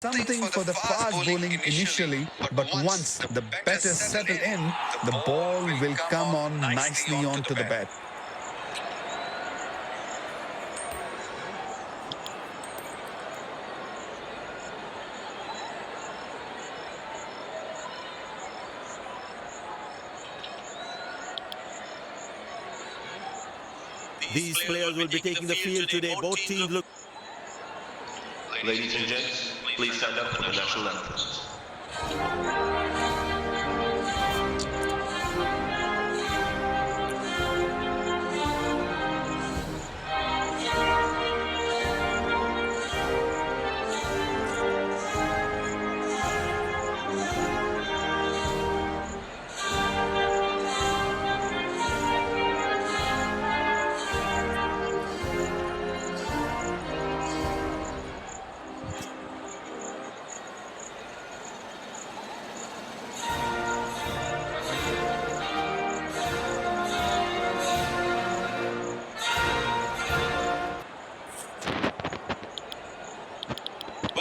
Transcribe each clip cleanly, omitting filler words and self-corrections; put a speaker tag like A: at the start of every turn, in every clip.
A: something for the fast bowling initially, but once the batters settle in, the ball will come on nicely onto the bat.
B: These players will be taking the field today. Both teams look...
C: Ladies and gents, please stand up for the national anthem.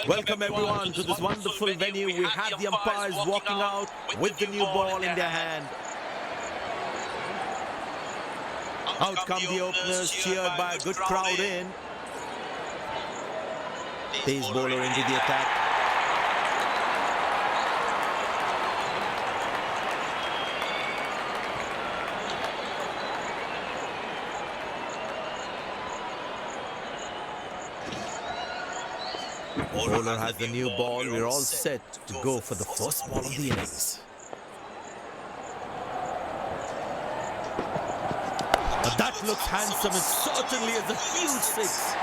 B: Welcome everyone to this wonderful venue. We have the umpires walking out with the new ball in their hand. Out come the openers, cheered by a good crowd in. Pace bowler into the attack. Bowler has the new ball. We're all set to go for the first ball of the innings. But that looks handsome. It certainly is a huge six.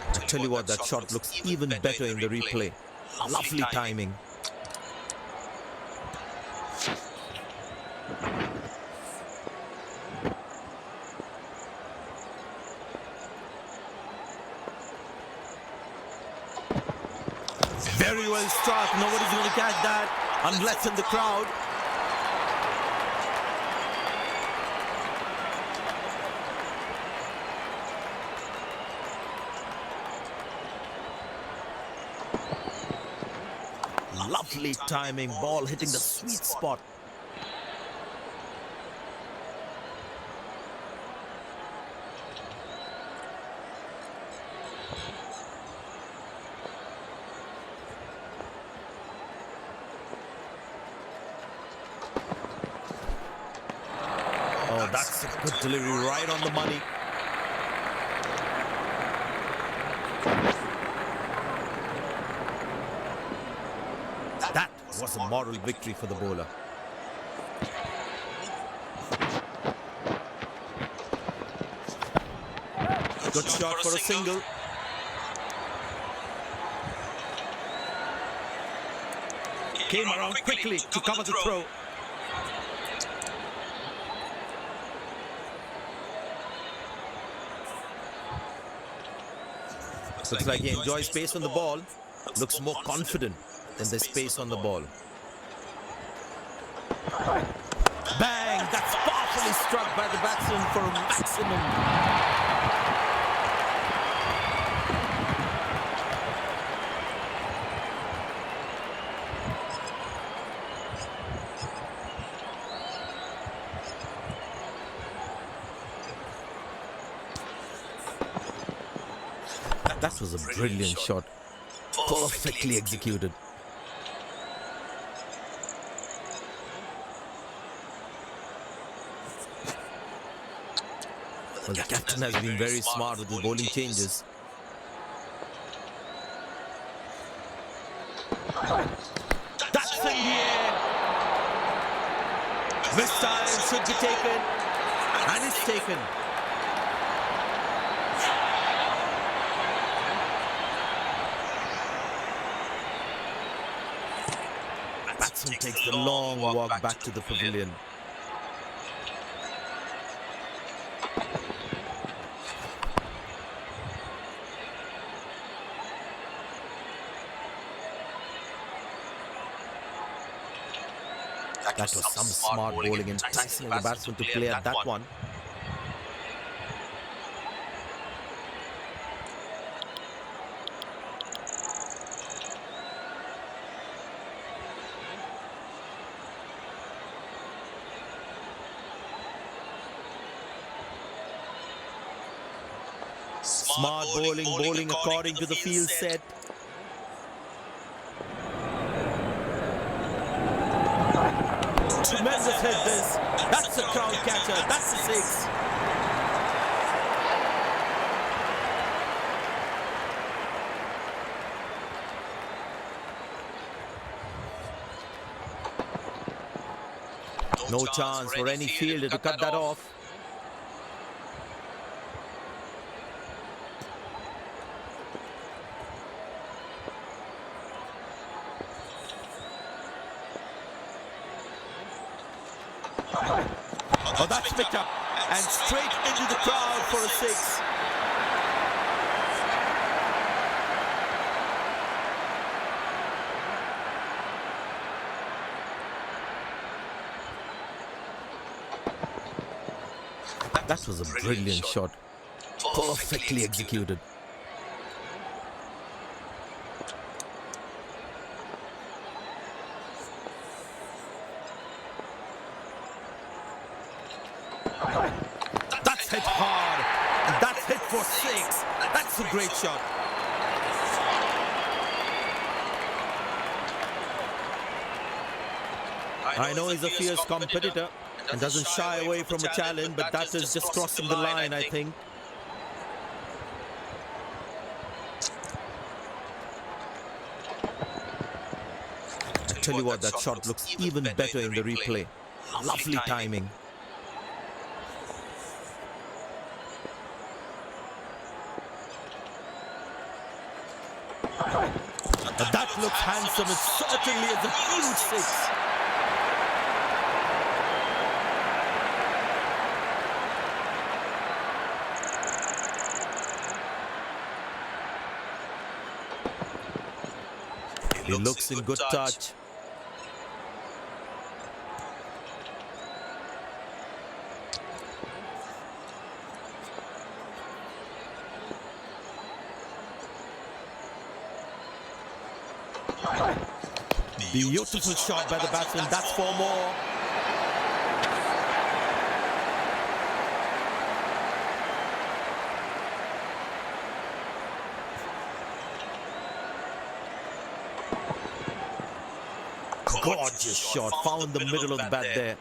B: I tell you what, that shot looks even better in the replay. Lovely timing. Very well struck. Nobody's going to catch that unless in the crowd. Lovely timing, ball hitting the sweet spot. Oh, that's a good delivery, right on the money. That was a moral victory for the bowler. Good shot for a single. Came around quickly to cover the throw. Looks like he enjoys space on the ball. Looks more confident than the space on the ball. Bang! That's powerfully struck by the batsman for a maximum. That was a brilliant shot. Perfectly executed. Well, the captain has been very smart with the bowling changes. That's in the air. This time should be taken. And it's taken. Batsman takes the long walk back to the pavilion. That was some smart bowling, enticing the batsman to play at that one. Smart bowling according to the field set. Tremendous hit this. That's a crowd catcher. That's a six. No chance for any fielder to cut that off. Oh, that's picked up and straight into the crowd for a six. That was a brilliant shot. Perfectly executed. That's hit hard. And that's hit for six. That's a great shot. I know he's a fierce competitor and doesn't shy away from a challenge, but that is just crossing the line, I think. I tell you what, that shot looks even better in the replay. Lovely timing. That looks handsome. It certainly is a huge six. He looks in good touch. Beautiful shot by the batsman. That's four more. Gorgeous shot. Found the middle of the bat there.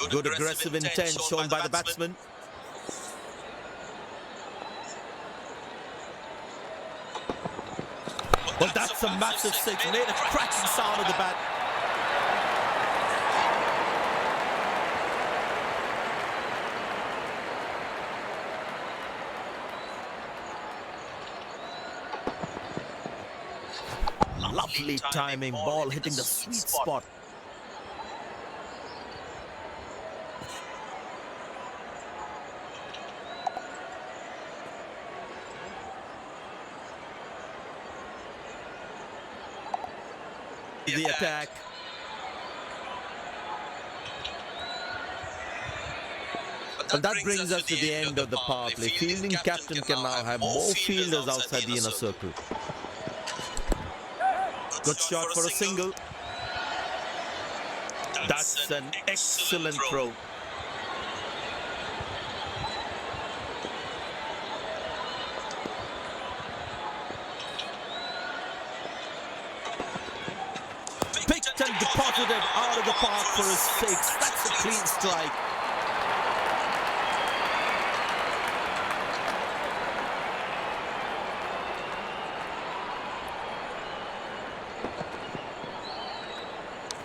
B: Good aggressive intent shown by the batsman. Well, that's a massive six. Made a cracking sound of the bat. Lovely timing. Ball hitting the sweet spot. The attack. Well, that brings us to the end of the power play. Fielding captain can now have more fielders outside the inner circle. Good shot for a single. That's an excellent throw. Picked and deposited out of the park for a six. That's a clean strike.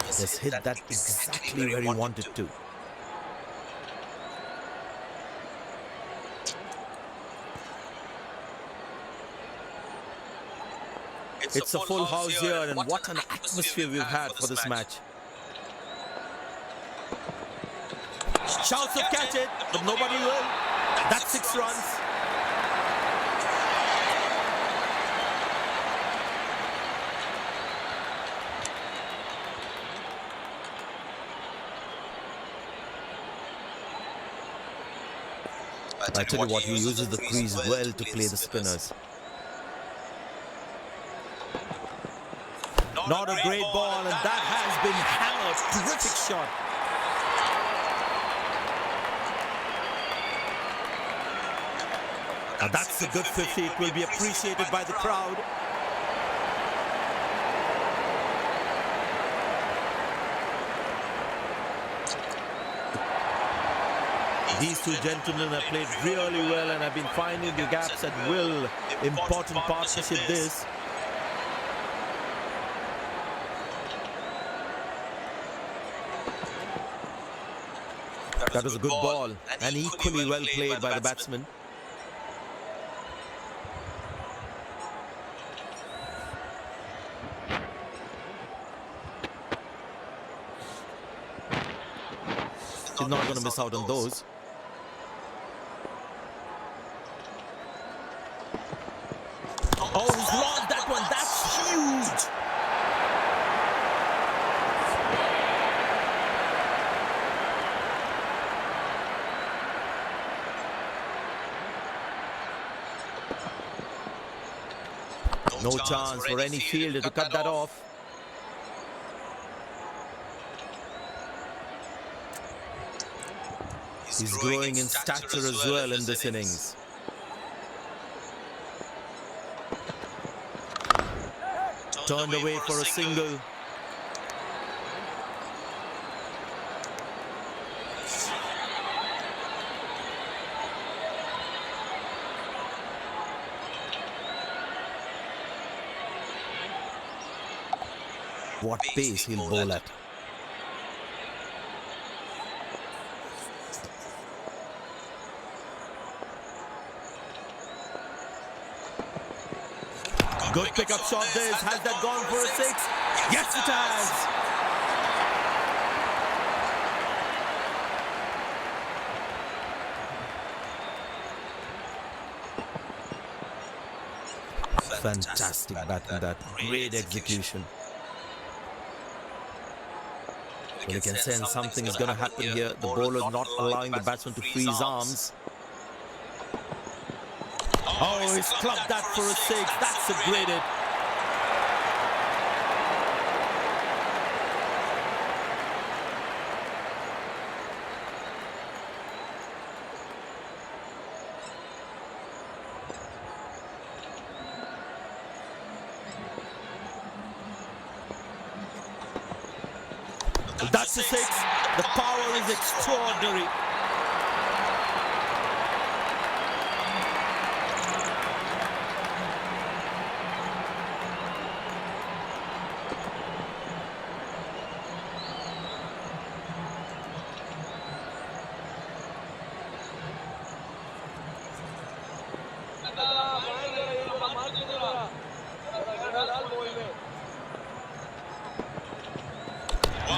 B: Just hit that exactly where he wanted to. It's a full house here, and what an atmosphere we've had for this match. Shouts of catch it, but nobody will. That's 6 runs. I tell you what, he uses the crease well to play the spinners. Not a great ball, and that has been hammered. Terrific shot. Now that's a good 50. It will be appreciated by the crowd. These two gentlemen have played really well and have been finding the gaps at will. Important partnership this. That was a good ball and equally well played by the batsman. He's not going to miss out on those. Oh, he's lost that one. That's huge. No chance for any fielder to cut that off. He's growing in stature as well in this innings. Turned away for a single. What pace he'll bowl at. Good pickup shot this. Has that gone for a 6? Yes, it has. Fantastic batting, that great execution. Well, you can sense something is going to happen here. The bowler is not allowing the batsman to free his arms. Oh, he's clubbed that for a 6. That's a great hit. That's a 6. The power is extraordinary.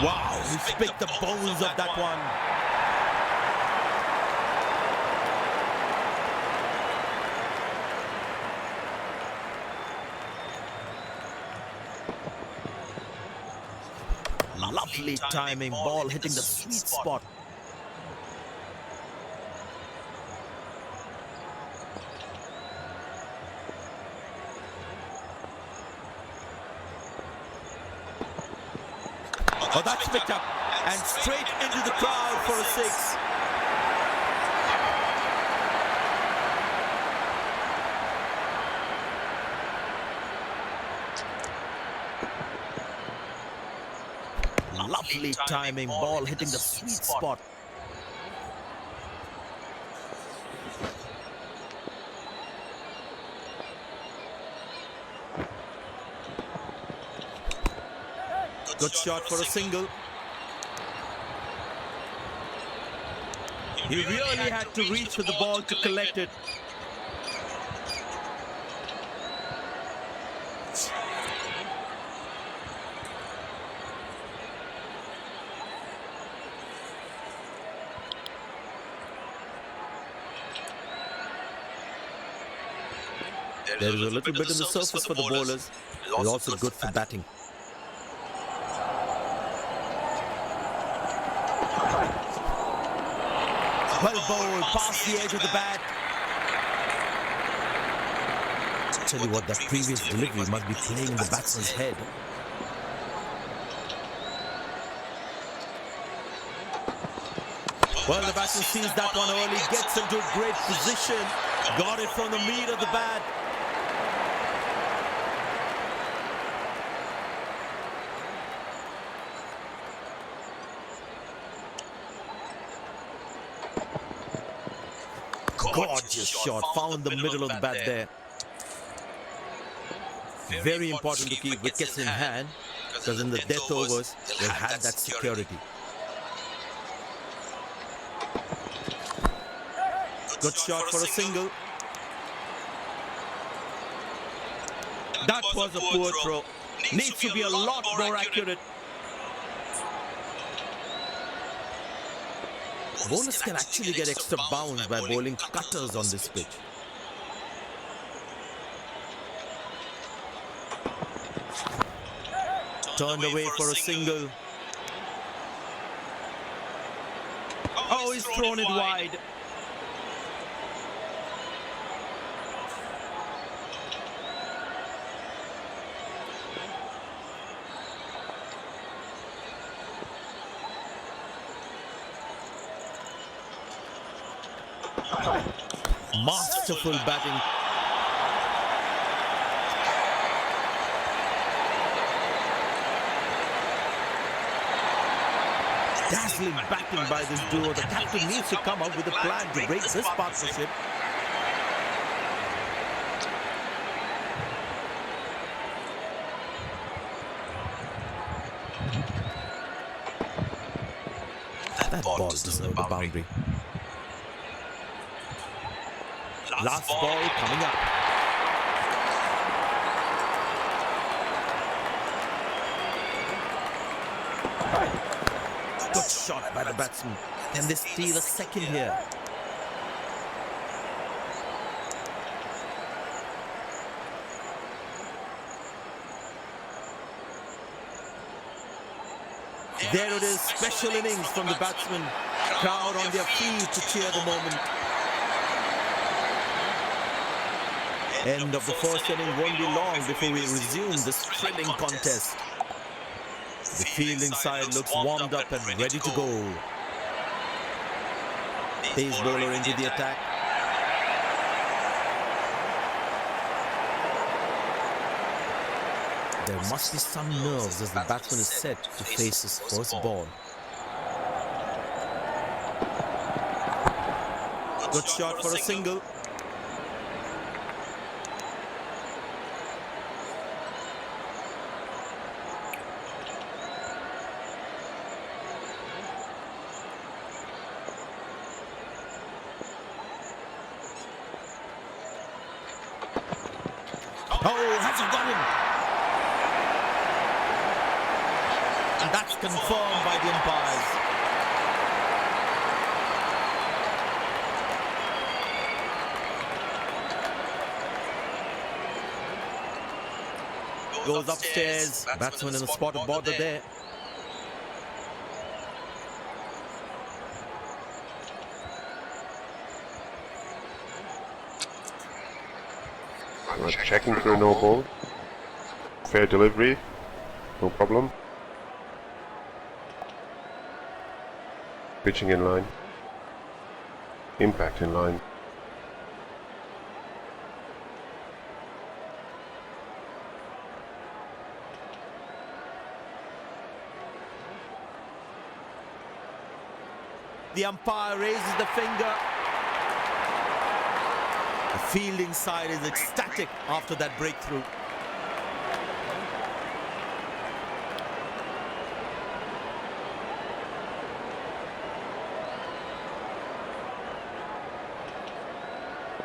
B: Wow, he's picked the bones of that one. Lovely timing, ball hitting the sweet spot. Oh, that's picked up and straight into the crowd for a 6. Lovely timing, ball hitting the sweet spot. Good shot for a single. He really had to reach for the ball to collect it. There is a little bit in the surface for the bowlers. It's also good for batting. Well bowled, past the edge of the bat. I tell you what, that previous delivery must be playing in the batsman's head. Well, the batsman sees that one early, gets into a great position, got it from the meat of the bat. Gorgeous shot, found the middle of the bat there. Very important to keep wickets in hand, because in the death overs, they'll have that security. Good shot for a single. That was a poor throw. Needs to be a lot more accurate. Bowlers can actually get extra bounds by bowling cutters on this pitch. Turned away for a single. Oh, he's thrown it wide. Masterful batting. Dazzling batting by this duo. The captain needs to come up with a plan to break this partnership. That ball deserved the boundary. Last ball coming up. Good shot by the batsman. Can they steal a second here? There it is, special innings from the batsman. Crowd on their feet to cheer the moment. End of the first inning won't be long before we resume this thrilling contest. The fielding side looks warmed up and ready to go. Pace bowler into the attack. There must be some nerves as the batsman is set to face his first ball. Good shot for a single. Oh, has it got him? And that's confirmed by the umpires. Goes upstairs. Batsman in a spot of bother there.
D: Checking for a no ball. Fair delivery, no problem. Pitching in line. Impact in line.
B: The umpire raises the finger. The fielding side is ecstatic after that breakthrough.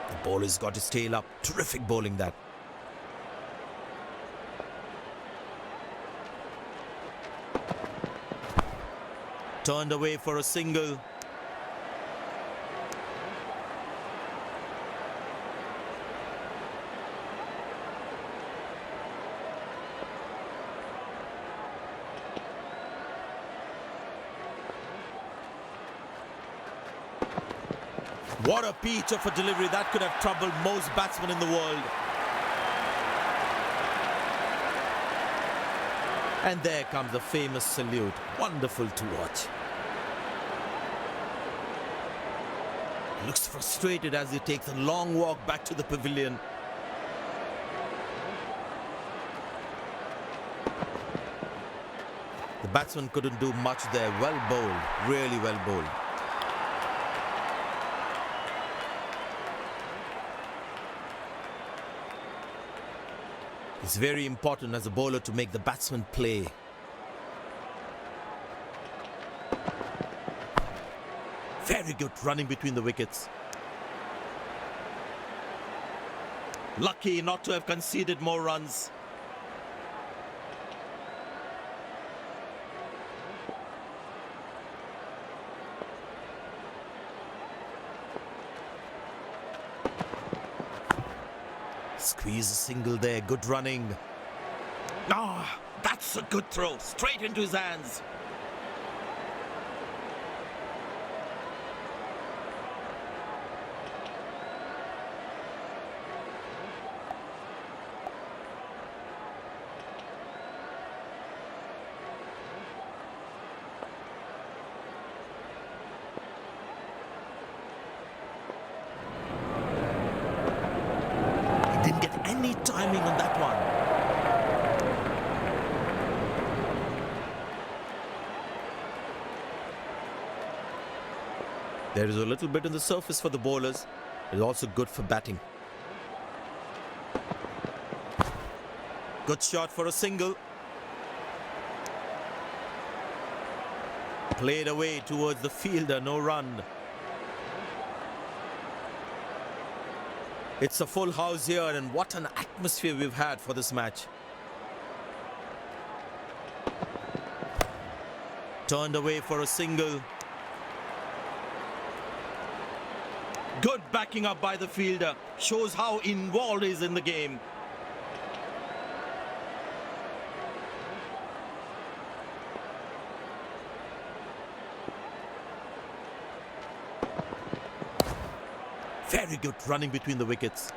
B: The bowler's got his tail up. Terrific bowling that. Turned away for a single. What a peach of a delivery. That could have troubled most batsmen in the world. And there comes the famous salute. Wonderful to watch. Looks frustrated as he takes a long walk back to the pavilion. The batsman couldn't do much there. Well bowled. Really well bowled. It's very important as a bowler to make the batsman play. Very good running between the wickets. Lucky not to have conceded more runs. Squeeze a single there, good running. Ah, that's a good throw, straight into his hands. Didn't get any timing on that one. There is a little bit on the surface for the bowlers. It is also good for batting. Good shot for a single. Played away towards the fielder, no run. It's a full house here, and what an atmosphere we've had for this match. Turned away for a single. Good backing up by the fielder. Shows how involved he is in the game. Very good running between the wickets.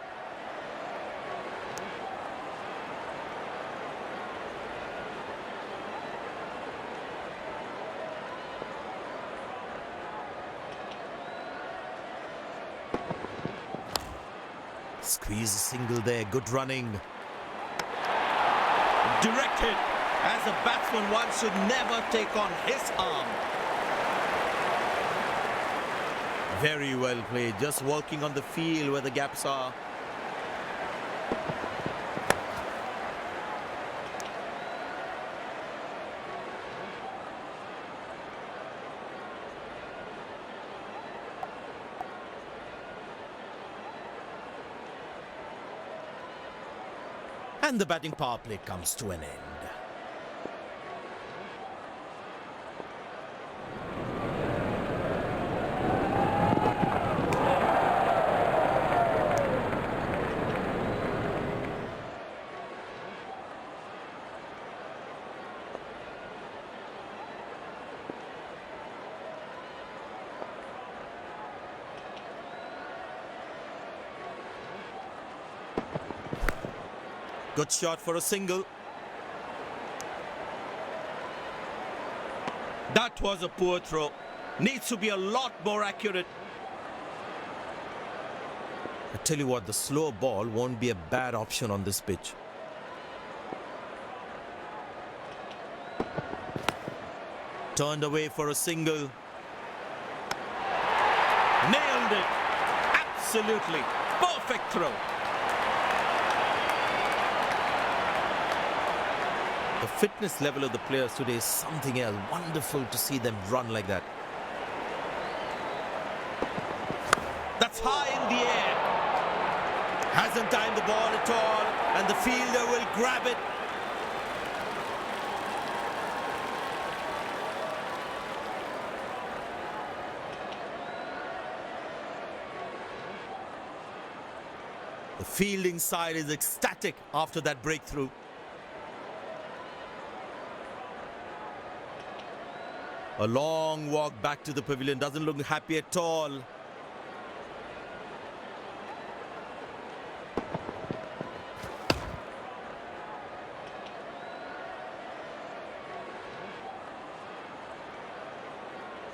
B: Squeeze a single there, good running. Directed. As a batsman, one should never take on his arm. Very well played, just working on the field where the gaps are. And the batting power play comes to an end. Good shot for a single. That was a poor throw. Needs to be a lot more accurate. I tell you what, the slow ball won't be a bad option on this pitch. Turned away for a single. Nailed it. Absolutely. Perfect throw. The fitness level of the players today is something else. Wonderful to see them run like that. That's high in the air. Hasn't timed the ball at all, and the fielder will grab it. The fielding side is ecstatic after that breakthrough. A long walk back to the pavilion, doesn't look happy at all.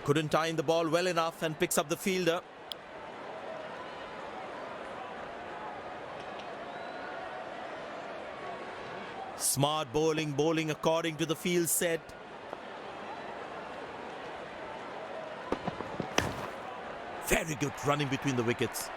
B: Couldn't time the ball well enough and picks up the fielder. Smart bowling according to the field set. Very good running between the wickets.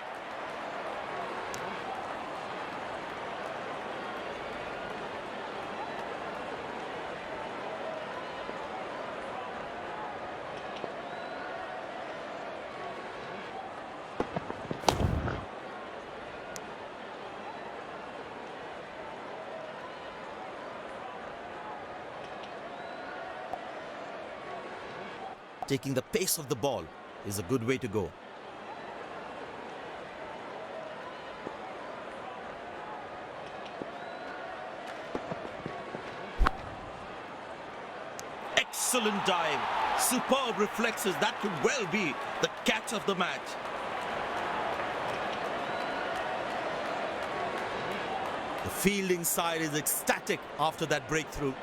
B: Taking the pace of the ball is a good way to go. Excellent dive. Superb reflexes. That could well be the catch of the match. The fielding side is ecstatic after that breakthrough.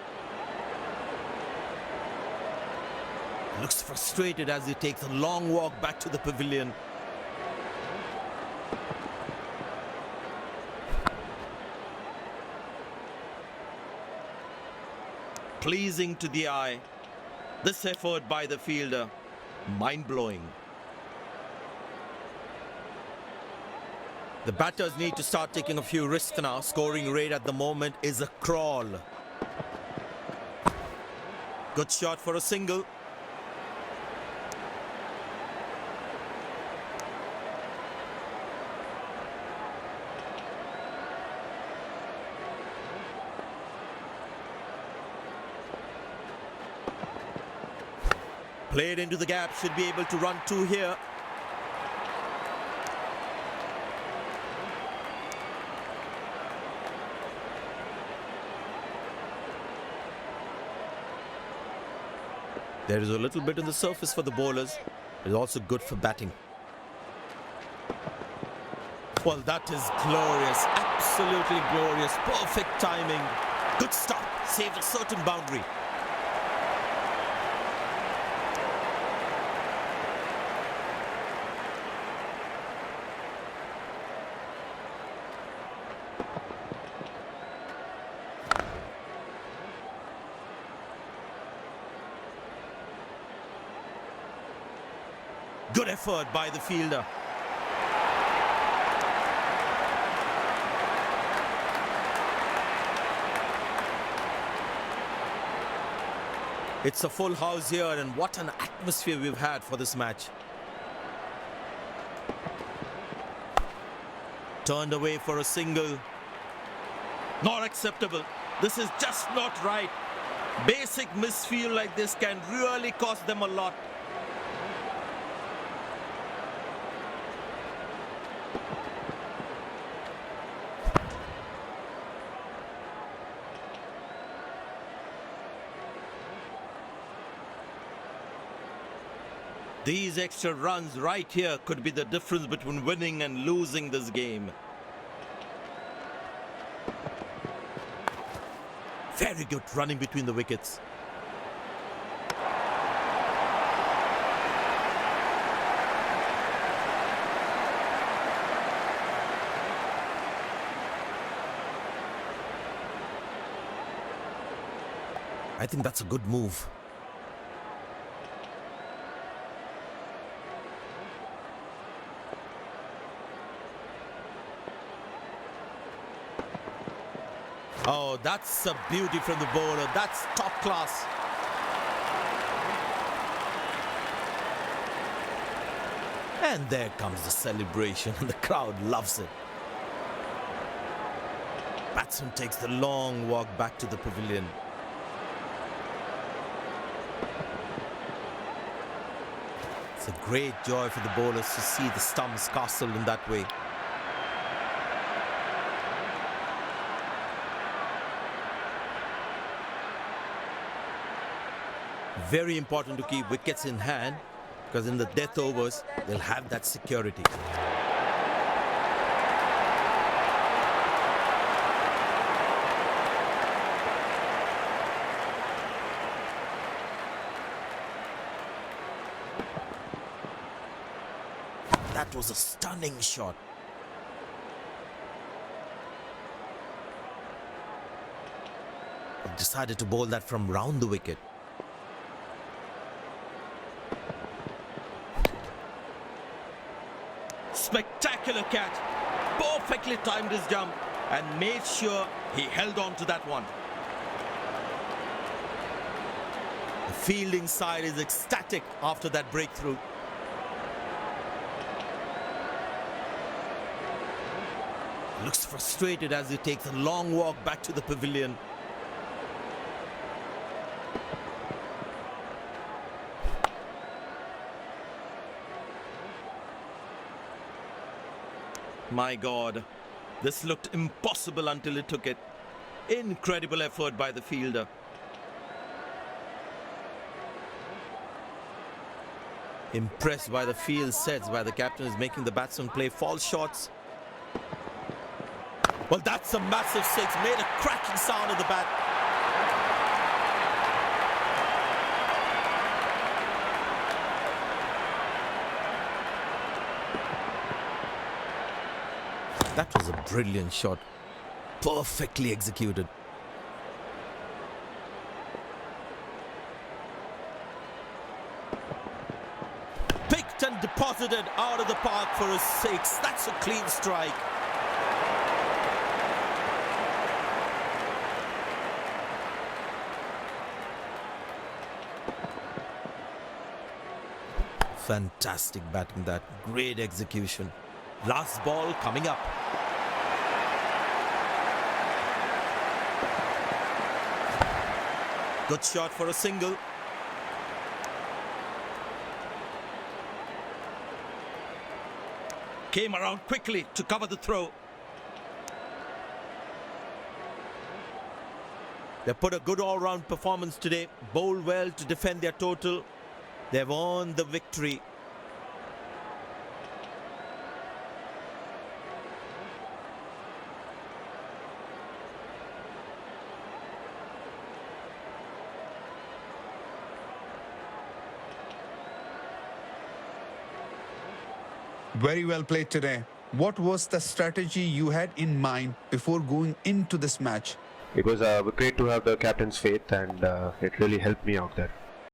B: Looks frustrated as he takes a long walk back to the pavilion. Pleasing to the eye. This effort by the fielder, mind-blowing. The batters need to start taking a few risks now. Scoring rate at the moment is a crawl. Good shot for a single. Played into the gap, should be able to run two here. There is a little bit on the surface for the bowlers. It's also good for batting. Well, that is glorious, absolutely glorious, perfect timing. Good stop, saved a certain boundary. Good effort by the fielder. It's a full house here, and what an atmosphere we've had for this match. Turned away for a single. Not acceptable. This is just not right. Basic misfield like this can really cost them a lot. These extra runs right here could be the difference between winning and losing this game. Very good running between the wickets. I think that's a good move. Oh, that's a beauty from the bowler. That's top class. And there comes the celebration, and the crowd loves it. Batsman takes the long walk back to the pavilion. It's a great joy for the bowlers to see the stumps castled in that way. Very important to keep wickets in hand, because in the death overs, they'll have that security. That was a stunning shot. Decided to bowl that from round the wicket. Spectacular catch. Perfectly timed his jump and made sure he held on to that one. The fielding side is ecstatic after that breakthrough. Looks frustrated as he takes a long walk back to the pavilion. My God, this looked impossible until he took it. Incredible effort by the fielder. Impressed by the field sets where the captain is making the batsman play false shots. Well, that's a massive six, made a cracking sound at the bat. That was a brilliant shot, perfectly executed. Picked and deposited out of the park for a six. That's a clean strike. Fantastic batting, that great execution. Last ball coming up. Good shot for a single. Came around quickly to cover the throw. They put a good all-round performance today. Bowled well to defend their total. They've earned the victory.
A: Very well played today. What was the strategy you had in mind before going into this match?
D: It was great to have the captain's faith, and it really helped me out there.